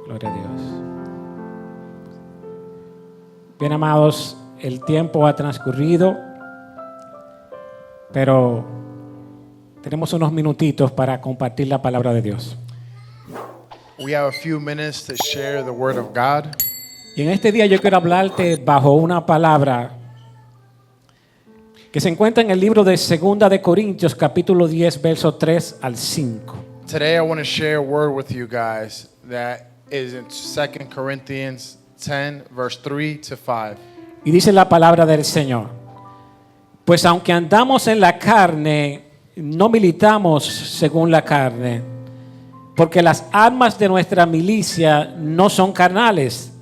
Gloria a Dios. Bien, amados, el tiempo ha transcurrido, pero tenemos unos minutitos para compartir la palabra de Dios. We have a few minutes to share the Word of God. Y en este día yo quiero hablarte bajo una palabra que se encuentra en el libro de 2 de Corintios, capítulo 10, versos 3 al 5. Today I want to share a word with you guys that is in 2 Corinthians 10, verse 3 to 5. Y dice la palabra del Señor: pues aunque andamos en la carne, no militamos según la carne, porque las armas de nuestra milicia no son carnales,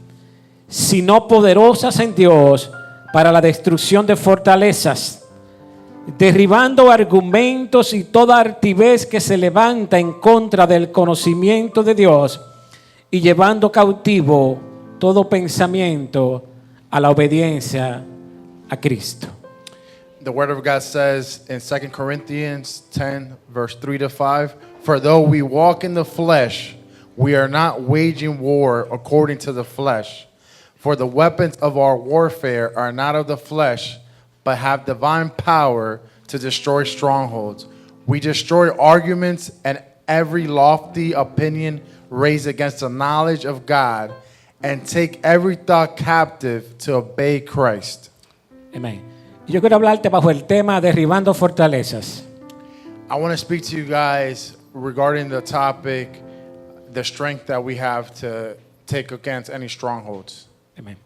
sino poderosas en Dios para la destrucción de fortalezas, derribando argumentos y toda altivez que se levanta en contra del conocimiento de Dios y llevando cautivo todo pensamiento a la obediencia a Cristo. The Word of God says in 2 Corinthians 10, verse 3 to 5, for though we walk in the flesh, we are not waging war according to the flesh. For the weapons of our warfare are not of the flesh, but have divine power to destroy strongholds. We destroy arguments and every lofty opinion raised against the knowledge of God, and take every thought captive to obey Christ. Amén. Yo quiero hablarte bajo el tema derribando fortalezas. I want to speak to you guys regarding the topic, the strength that we have to take against any strongholds. Amén.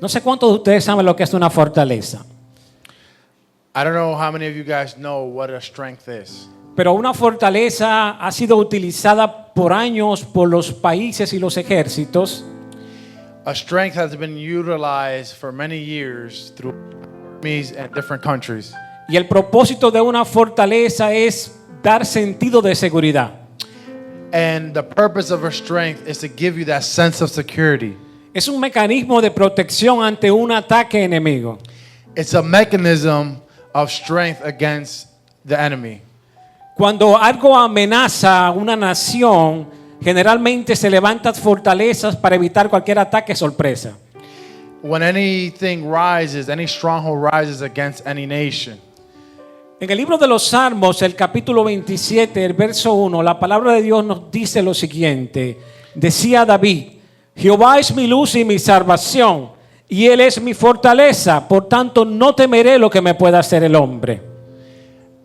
No sé cuántos de ustedes saben lo que es una fortaleza, I don't know how many of you guys know what a strength is. pero una fortaleza ha sido utilizada por años por los países y los ejércitos A strength has been utilized for many years through armies and different countries. y el propósito de una fortaleza es dar sentido de seguridad. And the purpose of a strength is to give you that sense of security. Es un mecanismo de protección ante un ataque enemigo. It's a mechanism of strength against the enemy. Cuando algo amenaza a una nación, generalmente se levantan fortalezas para evitar cualquier ataque sorpresa. When anything rises, any stronghold rises against any nation. En el libro de los Salmos, el capítulo 27, el verso 1, la palabra de Dios nos dice lo siguiente. Decía David: Jehová es mi luz y mi salvación, y Él es mi fortaleza, por tanto no temeré lo que me pueda hacer el hombre.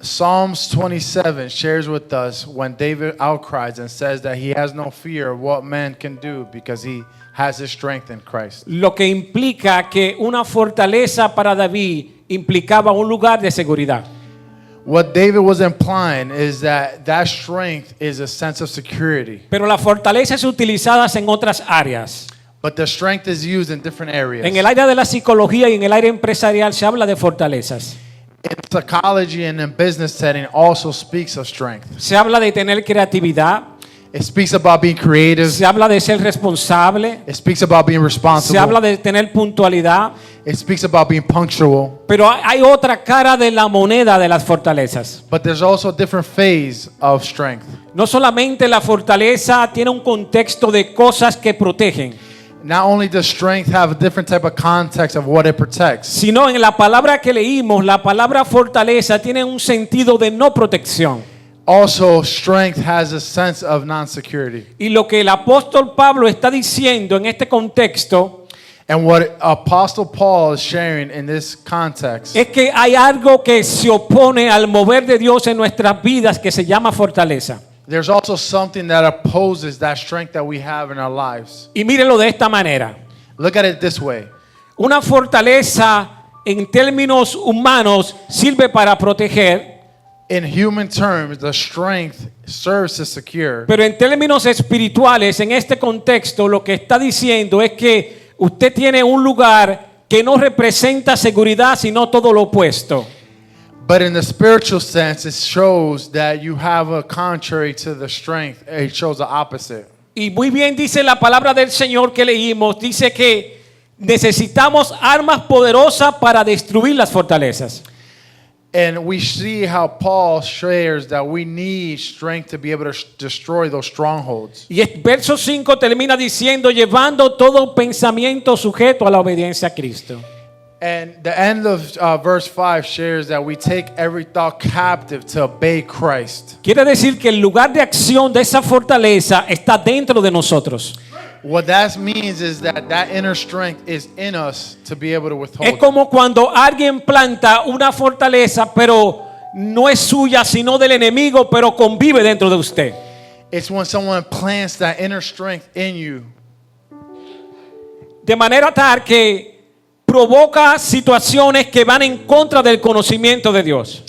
Psalms 27 shares with us when David outcries and says that he has no fear of what man can do because he has his strength in Christ. Lo que implica que una fortaleza para David implicaba un lugar de seguridad. What David was implying is that strength is a sense of security. Pero la fortaleza es utilizada en otras áreas. But the strength is used in different areas. En el área de la psicología y en el área empresarial se habla de fortalezas. In psychology and in business setting also speaks of strength. Se habla de tener creatividad. It speaks about being creative. Se habla de ser responsable. It speaks about being Se habla responsible. de tener puntualidad. It speaks about being punctual. Pero hay otra cara de la moneda de las fortalezas. But there's also a different phase of strength. No solamente la fortaleza tiene un contexto de cosas que protegen, Not only does strength have a different type of context of what it protects, sino en la palabra que leímos, la palabra fortaleza tiene un sentido de no protección. also strength has a sense of non-security. Y lo que el apóstol Pablo está diciendo en este contexto And what Apostle Paul is sharing in this context es que hay algo que se opone al mover de Dios en nuestras vidas que se llama fortaleza. there's also something that opposes that strength that we have in our lives. Y mírenlo de esta manera. Look at it this way. Una fortaleza en términos humanos sirve para proteger, In human terms, the strength serves to secure. pero en términos espirituales, en este contexto, lo que está diciendo es que usted tiene un lugar que no representa seguridad, sino todo lo opuesto. But in the spiritual sense, it shows that you have a contrary to the strength. It shows the opposite. Y muy bien dice la palabra del Señor que leímos, dice que necesitamos armas poderosas para destruir las fortalezas. And we see how Paul shares that we need strength to be able to destroy those strongholds. Y el verso 5 termina diciendo, llevando todo pensamiento sujeto a la obediencia a Cristo. And the end of verse 5 shares that we take every thought captive to obey Christ. Quiere decir que el lugar de acción de esa fortaleza está dentro de nosotros. What that means is that that inner strength is in us to be able to withhold. Es como cuando alguien planta una fortaleza, pero no es suya, sino del enemigo, pero convive dentro de usted. It's when someone plants that inner strength in you. De manera tal que provoca situaciones que van en contra del conocimiento de Dios.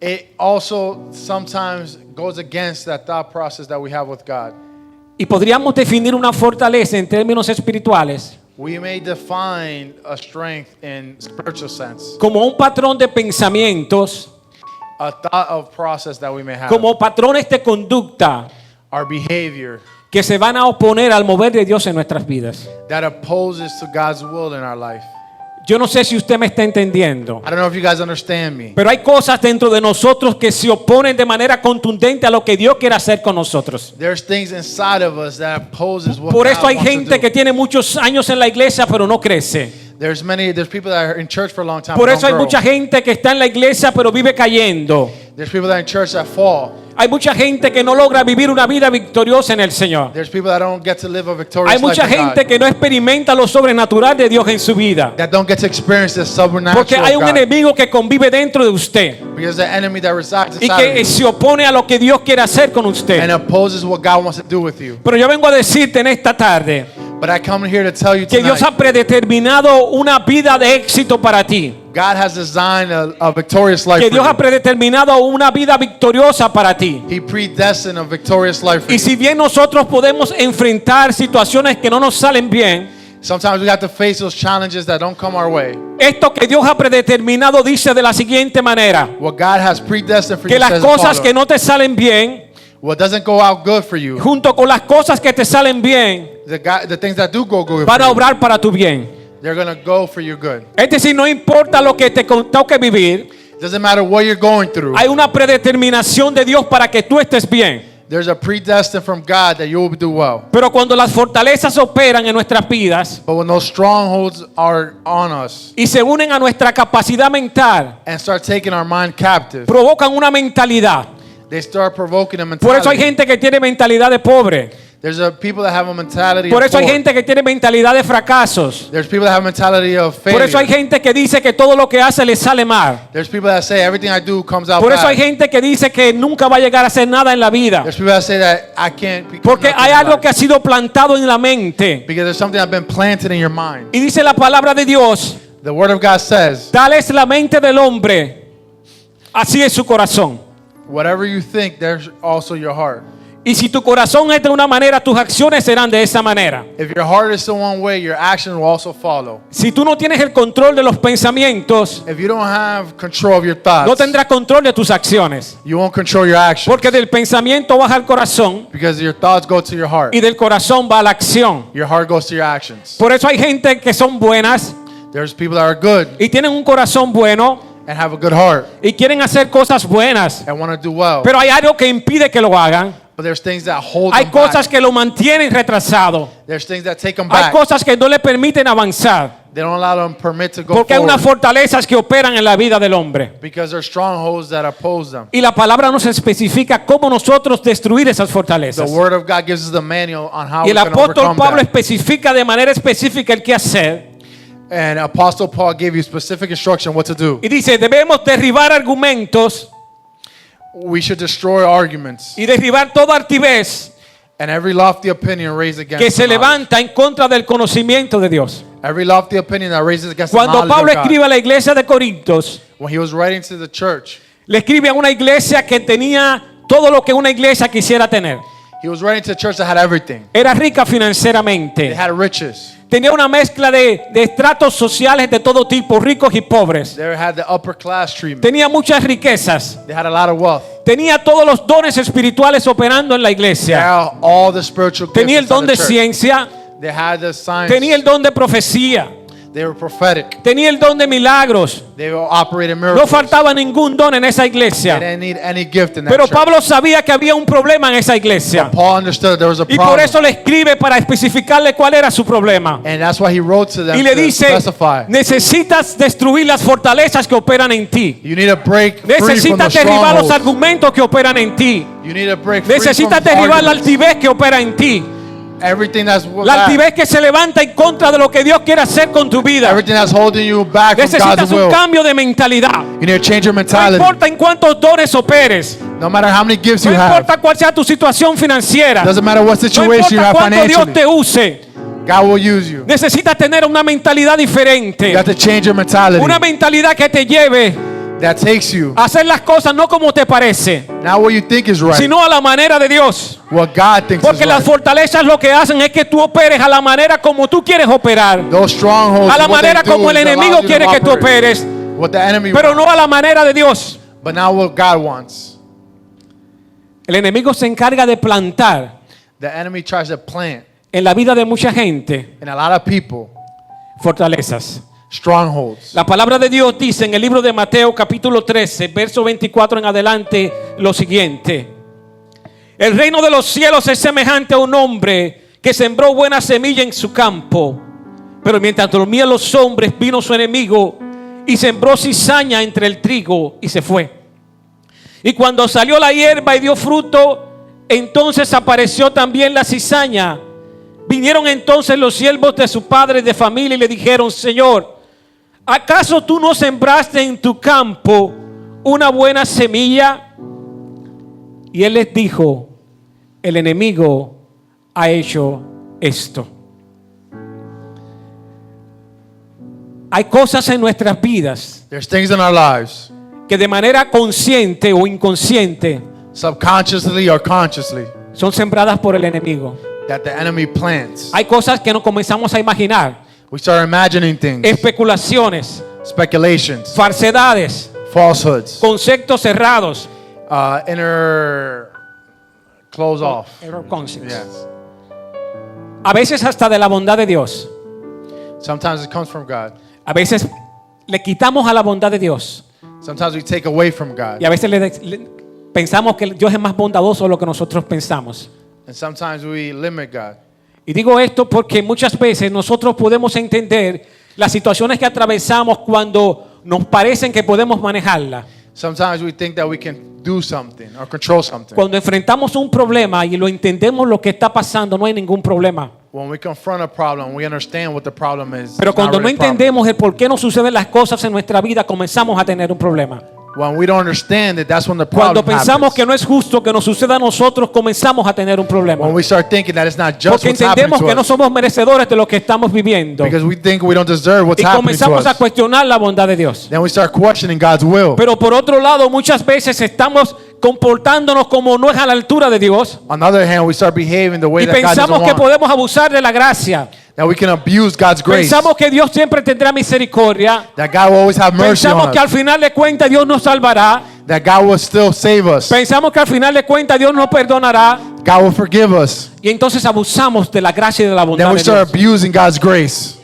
It also sometimes goes against that thought process that we have with God. Y podríamos definir una fortaleza en términos espirituales We may define a strength in spiritual sense, como un patrón de pensamientos, a thought of process that we may have, como patrones de conducta our behavior que se van a oponer al mover de Dios en nuestras vidas. that opposes to God's will in our life. Yo no sé si usted me está entendiendo, I don't know if you guys understand me, pero hay cosas dentro de nosotros que se oponen de manera contundente a lo que Dios quiere hacer con nosotros. there's things inside of us that opposes what Por God eso hay wants to gente do. que tiene muchos años en la iglesia pero no crece. There's people that are in church for a long time Por but eso hay don't grow. mucha gente que está en la iglesia pero vive cayendo. There's people that are in church that fall. Hay mucha gente que no logra vivir una vida victoriosa en el Señor. There's people that don't get to live a victorious Hay mucha life in gente God, que no experimenta lo sobrenatural de Dios en su vida. that don't get to experience the supernatural Porque hay of un God, enemigo que convive dentro de usted because the enemy that resides y inside of que you se opone a lo que Dios quiere hacer con and usted. opposes what God wants to do with you. Pero yo vengo a decirte en esta tarde But I come here to tell you que Dios tonight, ha predeterminado una vida de éxito para ti. God has designed a victorious life Que for Dios ha you. predeterminado una vida victoriosa para ti. He predestined a victorious life for Y you. si bien nosotros podemos enfrentar situaciones que no nos salen bien, Sometimes we have to face those challenges that don't come our way. esto que Dios ha predeterminado dice de la siguiente manera: What God has predestined for que you las says cosas the que following. no te salen bien, What doesn't go out good for you, junto con las cosas que te salen bien, the things that do go good van a for you, obrar para tu bien. they're going to go for your good. Es decir, no importa lo que te toque vivir, Doesn't matter what you're going through. hay una predeterminación de Dios para que tú estés bien. There's a predestined from God that you will do well. Pero cuando las fortalezas operan en nuestras vidas But when those strongholds are on us y se unen a nuestra capacidad mental, and start taking our mind captive, provocan una mentalidad. they start provoking a Por eso hay mentality. gente que tiene mentalidad de pobre. There's people that have a mentality Por of eso hay poor. gente que tiene mentalidad de fracasos. There's people that have a mentality of Por failure. eso hay gente que dice que todo lo que hace le sale mal. There's people that say everything I do comes out Por eso hay bad. gente que dice que nunca va a llegar a hacer nada en la vida. There's people that say that I can't become Porque nothing hay in algo life. que ha sido plantado en la mente. Because there's something that's been planted in your mind. Y dice la palabra de Dios: The word of God says, tal es la mente del hombre, así es su corazón. whatever you think, there's also your heart. Y si tu corazón es de una manera, tus acciones serán de esa manera. If your heart is the one way, your action will also follow. Si tú no tienes el control de los pensamientos, If you don't have control of your thoughts, no tendrás control de tus acciones. you won't control your actions. Porque del pensamiento baja al corazón Because your thoughts go to your heart. y del corazón va a la acción. Your heart goes to your actions. Por eso hay gente que son buenas There's people that are good y tienen un corazón bueno and have a good heart y quieren hacer cosas buenas, and want to do well. pero hay algo que impide que lo hagan. But there's things that hold Hay them cosas back. que lo mantienen retrasado. There's things that take them Hay back. cosas que no le permiten avanzar. They don't allow them permit to go Porque hay unas forward fortalezas que operan en la vida del hombre. because there's strongholds that oppose them. Y la palabra nos especifica cómo nosotros destruir esas The fortalezas. word of God gives us the manual on how Y we el can apóstol overcome Pablo that. especifica de manera específica el qué hacer. And Apostle Paul gave you specific instruction what to do. Y dice, debemos derribar argumentos We should destroy arguments y derribar toda altivez and every lofty opinion raised against que se the knowledge. levanta en contra del conocimiento de Dios. Every lofty opinion that raises against the Cuando knowledge Pablo of God. escribe a la iglesia de Corintios, When he was writing to the church, le escribe a una iglesia que tenía todo lo que una iglesia quisiera tener. he was writing to a church that had everything. Era rica They financieramente. had riches. Tenía una mezcla de estratos sociales de todo tipo, ricos y pobres. They had the upper class treatment. Tenía muchas riquezas. They had a lot of wealth. Tenía todos los dones espirituales operando en la They iglesia. had all the spiritual gifts Tenía el inside don the de church. ciencia. They had the science. Tenía el don de profecía. They were prophetic. tenía el don de milagros. They were operating No miracles. faltaba ningún don en esa They iglesia. didn't need any gift in that Pero church. Pablo sabía que había un problema en esa iglesia. Paul understood there was a Y por problem. eso le escribe para especificarle cuál era su problema. And that's why he wrote to them Y le to dice, specify. necesitas destruir las fortalezas que operan en ti. You need to break free from the Necesitas derribar los strongholds. argumentos que operan en ti. You need to break free Necesitas from derribar la arguments. altivez que opera en ti. Everything that's La back. altivez que se levanta en contra de lo que Dios quiere hacer con tu vida. Everything that's holding you back from Necesitas God's un will. cambio de mentalidad. You need to change your No mentality. importa en cuántos dones operes. No matter how many gifts No you have. importa cuál sea tu situación financiera. Doesn't matter what No situation you importa have cuánto Dios financially. te use. God will use you. Necesitas tener una mentalidad diferente. You have to change your mentality. Una mentalidad que te lleve That takes you a hacer las cosas no como te parece, not what you think is right, sino a la manera de Dios. what God thinks is Porque las right. fortalezas lo que hacen es que tú operes a la manera como tú quieres operar. Those strongholds, A la what they manera do como el is allow enemigo you to quiere que tú operate. operes, What the enemy pero wants, no a la manera de Dios. but not what God wants. El enemigo se encarga de plantar The enemy tries to plant en la vida de mucha gente in a lot of people fortalezas. strongholds. La palabra de Dios dice en el libro de Mateo capítulo 13, verso 24 en adelante lo siguiente. El reino de los cielos es semejante a un hombre que sembró buena semilla en su campo. Pero mientras dormían los hombres, vino su enemigo y sembró cizaña entre el trigo y se fue. Y cuando salió la hierba y dio fruto, entonces apareció también la cizaña. Vinieron entonces los siervos de su padre de familia y le dijeron: Señor, ¿acaso tú no sembraste en tu campo una buena semilla? Y él les dijo: el enemigo ha hecho esto. Hay cosas en nuestras vidas There's things in our lives, que de manera consciente o inconsciente subconsciously or consciously, son sembradas por el enemigo. that the enemy plants. Hay cosas que nos comenzamos a imaginar, We start imagining things, especulaciones, speculations, falsedades, falsehoods, conceptos cerrados. inner close off. Error concepts. Yes. A veces hasta de la bondad de Dios. Sometimes it comes from God. A veces le quitamos a la bondad de Dios. Sometimes we take away from God. Y a veces pensamos que Dios es más bondadoso de lo que nosotros pensamos. And sometimes we limit God. Y digo esto porque muchas veces nosotros podemos entender las situaciones que atravesamos cuando nos parecen que podemos manejarlas. Sometimes we think that we can do something or control something. Cuando enfrentamos un problema y lo entendemos lo que está pasando, no hay ningún problema. When we confront a problem, we understand what the problem is. Pero It's not cuando no really a problem. entendemos el por qué nos suceden las cosas en nuestra vida, comenzamos a tener un problema. When we don't understand it, that's when the Cuando problem pensamos happens. que no es justo que nos suceda a nosotros, comenzamos a tener un problema. When we start thinking that it's not just Porque what's happening entendemos to que no us. somos merecedores de lo que estamos viviendo. Because we think we don't deserve what's Y happening to comenzamos a us. cuestionar la bondad de Dios. Then we start questioning God's will. Pero por otro lado, muchas veces estamos comportándonos como no es a la altura de Dios. On the other hand, we start behaving the way Y that God doesn't pensamos que want. podemos abusar de la gracia. That we can abuse God's grace. Pensamos que Dios siempre tendrá misericordia. That God will always have mercy Pensamos on que al us. final de cuentas Dios nos salvará. That God will still save us. Pensamos que al final de cuentas Dios nos perdonará. God will forgive us. Y entonces abusamos de la gracia y de la Then bondad we de start Dios. abusing God's grace.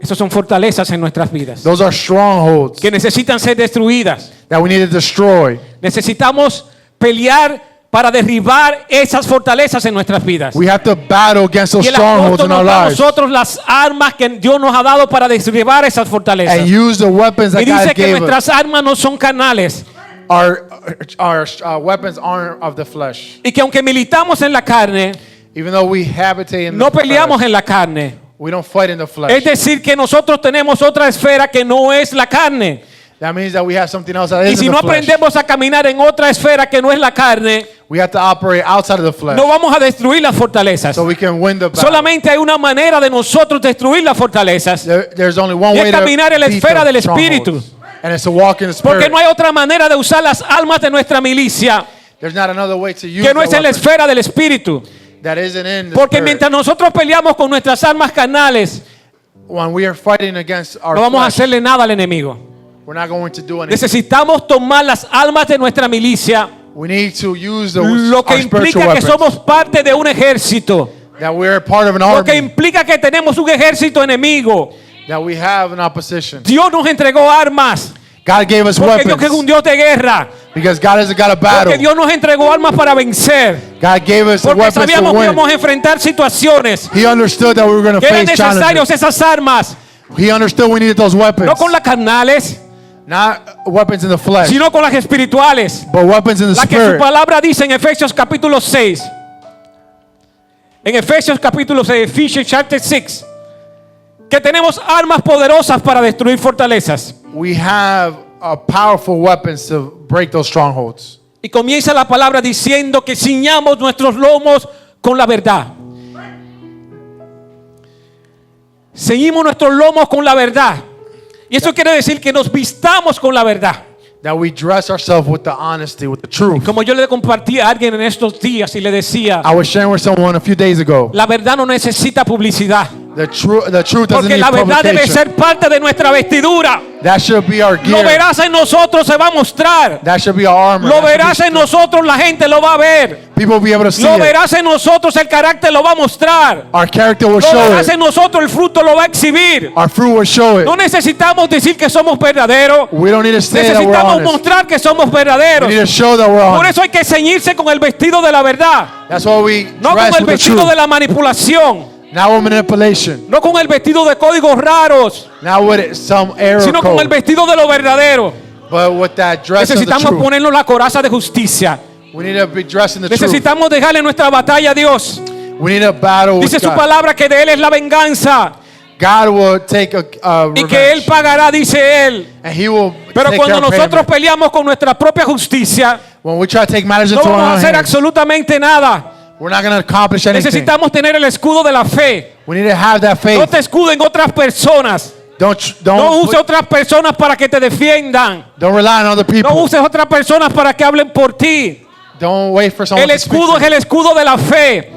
Esas son fortalezas en nuestras vidas Those are strongholds que necesitan ser destruidas. that we need to destroy. Necesitamos pelear para derribar esas fortalezas en nuestras vidas. We have to battle against those Y el strongholds apóstol in our nos da a lives nosotros las armas que Dios nos ha dado para derribar esas fortalezas. and use the weapons that Y God dice que gave us. nuestras armas no son carnales. Our weapons aren't of the flesh. Y que aunque militamos en la carne, Even though we habitate in no the peleamos flesh, en la carne. we don't fight in the flesh. Es decir, que nosotros tenemos otra esfera que no es la carne. That means that we have something else that Y is si in no the flesh. aprendemos a caminar en otra esfera que no es la carne, We have to operate outside of the flesh no vamos a destruir las fortalezas. so we can win the battle. Solamente hay una manera de nosotros destruir las fortalezas. There's only one Y es way to caminar en la beat esfera the del strongholds. espíritu. And it's to walk in the Porque spirit. no hay otra manera de usar las almas de nuestra milicia There's not another way to use que no the es en la weapon esfera del espíritu. that isn't in the Porque spirit. mientras nosotros peleamos con nuestras armas carnales, When we are fighting against our no vamos a flesh, hacerle nada al enemigo. we're not going to do anything. Necesitamos tomar las almas de nuestra milicia, We need to use the, lo que our spiritual implica que weapons. somos parte de un ejército, That we're part of an lo que army. implica que tenemos un ejército enemigo, that we have an opposition. Dios nos entregó armas. God gave us Porque Dios es un weapons Dios de guerra. because God has got a Porque battle. Dios nos entregó armas para vencer. God gave us the Porque weapons sabíamos to que íbamos win. a enfrentar situaciones He understood that we were going to que eran face necesarias challenges. esas armas. He understood we needed those weapons. No con las carnales, Not weapons in the flesh, sino con las espirituales. but weapons in the La que su spirit. palabra dice en Efesios capítulo 6. En Efesios capítulo 6, Ephesians chapter 6. Que tenemos armas poderosas para destruir fortalezas. We have powerful weapons to break those strongholds. Y comienza la palabra diciendo que ciñamos nuestros lomos con la verdad. Ceñimos nuestros lomos con la verdad. Y eso quiere decir que nos vistamos con la verdad. That we dress ourselves with the honesty, with the truth. Como yo le compartí a alguien en estos días y le decía, I was sharing with someone a few days ago. la verdad no necesita publicidad. The truth doesn't Porque need la verdad debe publication. ser parte de nuestra vestidura. That should be our Lo gear. verás en nosotros, se va a mostrar. That should be our armor. Lo That should be verás en nosotros, la gente lo va a ver. People will be able to see Lo it. verás en nosotros, el carácter lo va a mostrar. Our character will Lo show verás it. en nosotros, el fruto lo va a exhibir. Our fruit will show it. No necesitamos decir que somos verdaderos. We don't need to say that we're Necesitamos honest. mostrar que somos We verdaderos. need to show that we're Por honest. eso hay que ceñirse con el vestido de la verdad. That's why we No con dress el with the vestido truth. de la manipulación. Not with manipulation. No con el vestido de códigos raros. Not with some error Sino con el code. vestido de lo verdadero. But with that dress of the Necesitamos truth. ponernos la coraza de justicia. We need to be dressed in the truth. Necesitamos dejarle nuestra batalla a Dios. We need to battle with Dice su God. palabra que de Él es la venganza. God will take a Y que Él revenge. pagará, dice Él. And He will Pero take cuando care of nosotros payment. peleamos con nuestra propia justicia, When we try to take matters no into our vamos a own hacer hands, absolutamente nada. we're not going to accomplish anything. Necesitamos tener el escudo de la fe. We need to have that No faith. te escuden otras personas. No Don't uses otras personas para que te defiendan. rely on other No people. uses otras personas para que hablen por ti. Don't wait for someone El to speak escudo to es you. el escudo de la fe.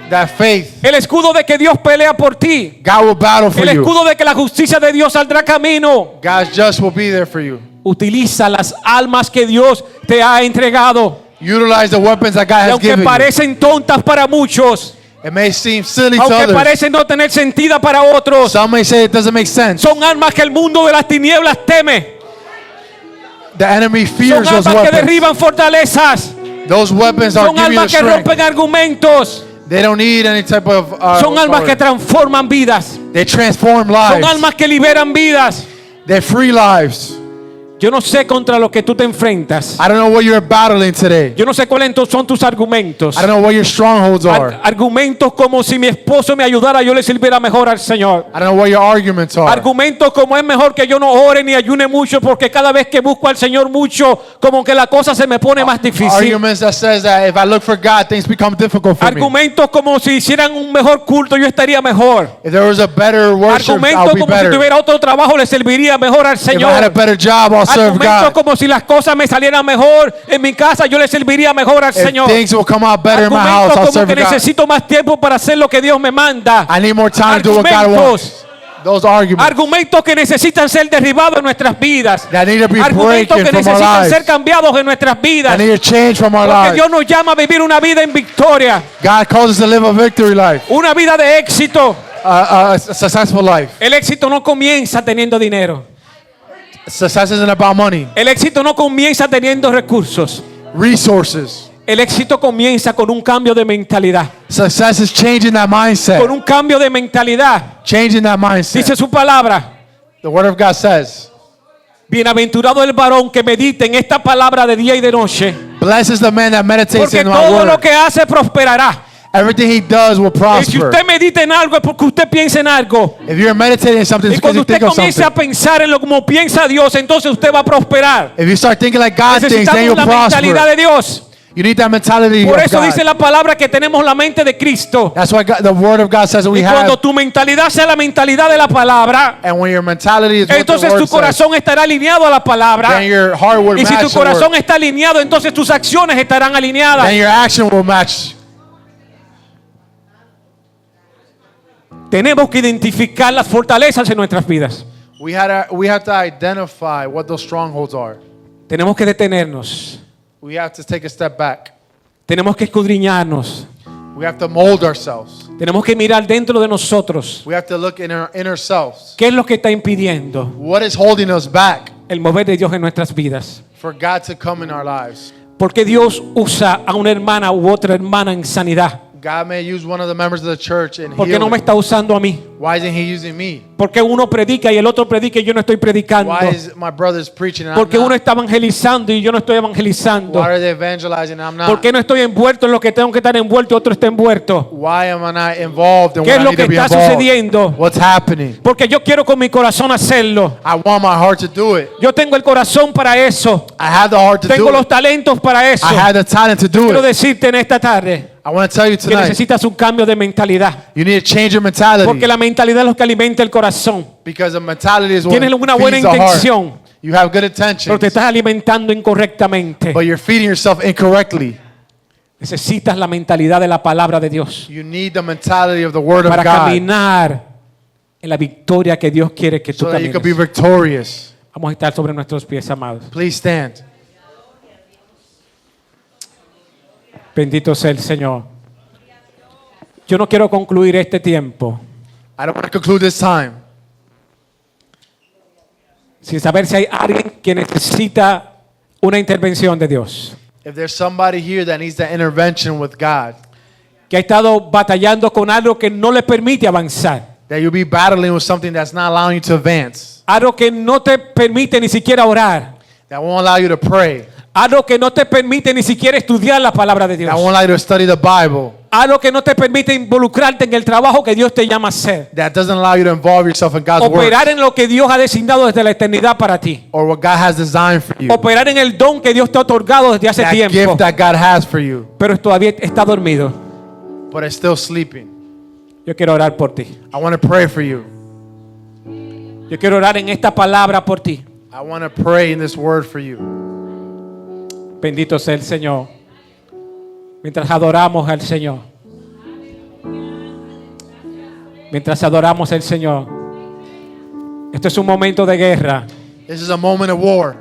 That faith. El escudo de que Dios pelea por ti. God will battle for El you. escudo de que la justicia de Dios saldrá camino. God's just will be there for you. Utiliza las almas que Dios te ha entregado. Utilize the weapons that God Y has aunque given you. parecen tontas para muchos, It may seem silly to aunque others. parecen no tener sentido para otros, Some may say it doesn't make sense. son armas que el mundo de las tinieblas teme. The enemy Son fears those armas que weapons. derriban fortalezas. Those weapons are Son giving you the almas que strength. rompen argumentos. They don't need any type of Son almas que power. transforman vidas. They transform Son lives. almas que liberan vidas. They free lives. Yo no sé contra lo que tú te enfrentas. I don't know what you're battling today. Yo no sé cuáles son tus argumentos. I don't know what your strongholds are. Argumentos como si mi esposo me ayudara, yo le sirviera mejor al Señor. I don't know what your arguments are. Argumentos como es mejor que yo no ore ni ayune mucho porque cada vez que busco al Señor mucho, como que la cosa se me pone más difícil. Arguments that says that if I look for God, things become difficult for me. Argumentos como si hicieran un mejor culto, yo estaría mejor. If there was a better worship, I'll Argumentos be como si better. tuviera otro trabajo, le serviría mejor al If I had a Señor. better job, I'll serve Argumentos God. como si las cosas me salieran mejor en mi casa, yo le serviría mejor al If Señor. things will come out better in my house, Argumentos I'll como serve que God. necesito más tiempo para hacer lo que Dios me manda. I need more time to do what God wants. Argumentos. Those arguments Argumentos que necesitan ser derribados en nuestras vidas. that need to be Argumentos breaking que from our necesitan lives. ser cambiados en nuestras vidas. That need to change from our Porque lives. Dios nos llama a vivir una vida en victoria, God calls us to live a victory life, una vida de éxito. a successful life. El éxito no comienza teniendo dinero. Success isn't about money, El éxito no comienza teniendo recursos. resources. El éxito comienza con un cambio de mentalidad. Success is changing that mindset. Con un cambio de mentalidad. Changing that mindset. Dice su palabra. The Word of God says, Bienaventurado el varón que medite en esta palabra de día y de noche. blessed is the man that meditates Porque in my todo lo word. que hace prosperará. Everything he does will Y si prosper. usted medita en algo es porque usted piensa en algo. If you're meditating on something, Y it's because cuando you usted think of comience a something. pensar en lo como piensa Dios, entonces usted va a prosperar. If you start thinking like God thinks, then Necesitamos you'll la mentalidad prosper. de Dios. You need that mentality Por of eso God. dice la palabra que tenemos la mente de Cristo. That's why the Word of God says that we Y cuando have. tu mentalidad sea la mentalidad de la palabra, And when your mentality is what the entonces tu Word says, corazón estará alineado a la palabra. then your heart will Y si match tu the Word. corazón está alineado, entonces tus acciones estarán alineadas. Then your action will match. Tenemos que identificar las fortalezas en nuestras vidas. We have to identify what those strongholds are. Tenemos que detenernos. We have to take a step back. Tenemos que escudriñarnos. We have to mold ourselves. Tenemos que mirar dentro de nosotros. We have to look in our inner selves. ¿Qué es lo que está impidiendo What is holding us back el mover de Dios en nuestras vidas? for God to come in our lives? ¿Por qué Dios usa a una hermana u otra hermana en sanidad? God may use one of the members of the church and ¿Por qué no me heal. está usando a mí? Why isn't he using me? ¿Por qué uno predica y el otro predica y yo no estoy predicando? Why is my brother's preaching and ¿Por I'm qué uno not? está evangelizando y yo no estoy evangelizando? Why are they evangelizing and I'm ¿Por not? qué no estoy envuelto en lo que tengo que estar envuelto y otro está envuelto? Why am I not involved in ¿Qué what es I lo need que to be está involved? sucediendo? What's happening? Porque yo quiero con mi corazón hacerlo. I want my heart to do it. Yo tengo el corazón para eso. I have the heart to Tengo do los it. talentos para eso. I have the talent to do Quiero it. decirte en esta tarde I want to tell you que tonight, necesitas un cambio de mentalidad. you need to change your mentality Porque la mentalidad es lo que alimenta el corazón. because the mentality is what Tienes una buena feeds the heart. intención, You have good pero te intentions, estás alimentando incorrectamente. but you're feeding yourself incorrectly. Necesitas la mentalidad de la palabra de Dios You need the mentality of the Word of para God caminar en la victoria que Dios quiere que tú so that you can be camines. victorious. Vamos a estar sobre nuestros pies, amados. Please stand. Bendito sea el Señor. Yo no quiero concluir este tiempo I don't want to conclude this time sin saber si hay alguien que necesita una intervención de Dios, if there's somebody here that needs that intervention with God, que ha estado batallando con algo que no le permite avanzar, that you'll be battling with something that's not allowing you to advance, algo que no te permite ni siquiera orar, that won't allow you to pray, algo que no te permite ni siquiera estudiar la palabra de Dios, that won't allow you to study the Bible, algo que no te permite involucrarte en el trabajo que Dios te llama a hacer, that doesn't allow you to involve yourself in God's operar work en lo que Dios ha designado desde la eternidad para ti, or what God has designed for you, operar en el don que Dios te ha otorgado desde hace that tiempo, gift that God has for you, pero todavía está dormido. but it's still sleeping. Yo quiero orar por ti. I want to pray for you. Yo quiero orar en esta palabra por ti. I want to pray in this word for you. Bendito sea el Señor. Mientras adoramos al Señor. Mientras adoramos al Señor. Esto es un momento de guerra. This is a moment of war.